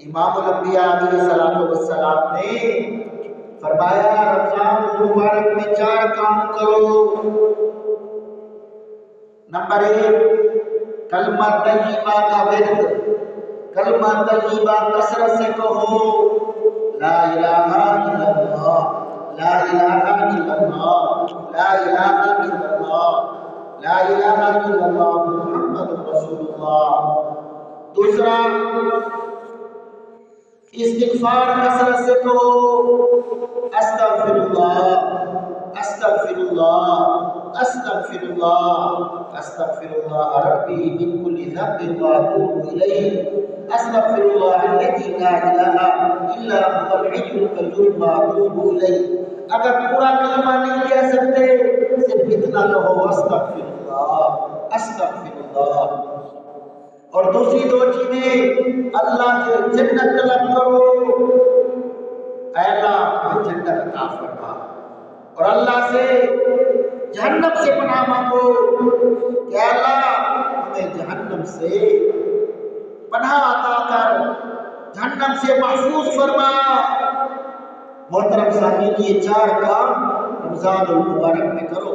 امام الانبیاء علیہ الصلوۃ والسلام نے فرمایا رمضان المبارک میں 4 کام کرو۔ نمبر 1، کلمہ طیبہ کا ورد، کلمہ طیبہ کثرت سے کہو، لا الہ الا اللہ، لا الہ الا اللہ، لا الہ الا اللہ، لا الہ الا اللہ محمد رسول اللہ۔ دوسرا، استغفار کثرت سے کہو، استغفر اللہ، استغفر اللہ، استغفر اللہ، استغفر اللہ ربی من کل ذنب واتوب الیہ، استغفر اللہ الذی لا الہ الا هو الحی القیوم واتوب الیہ۔ اگر پورا کلمہ نہیں کہہ سکتے صرف اتنا کہو، استغفر اللہ، استغفر اللہ۔ اور دوسری 2 چیزیں، اللہ سے جنت طلب کرو، اے اللہ ہمیں جنت عطا فرما، اور اللہ سے جہنم سے پناہ مانگو کہ اے اللہ ہمیں جہنم سے پناہ عطا کر، جہنم سے محفوظ فرما۔ محترم سامعین، یہ 4 کام رمضان المبارک میں کرو۔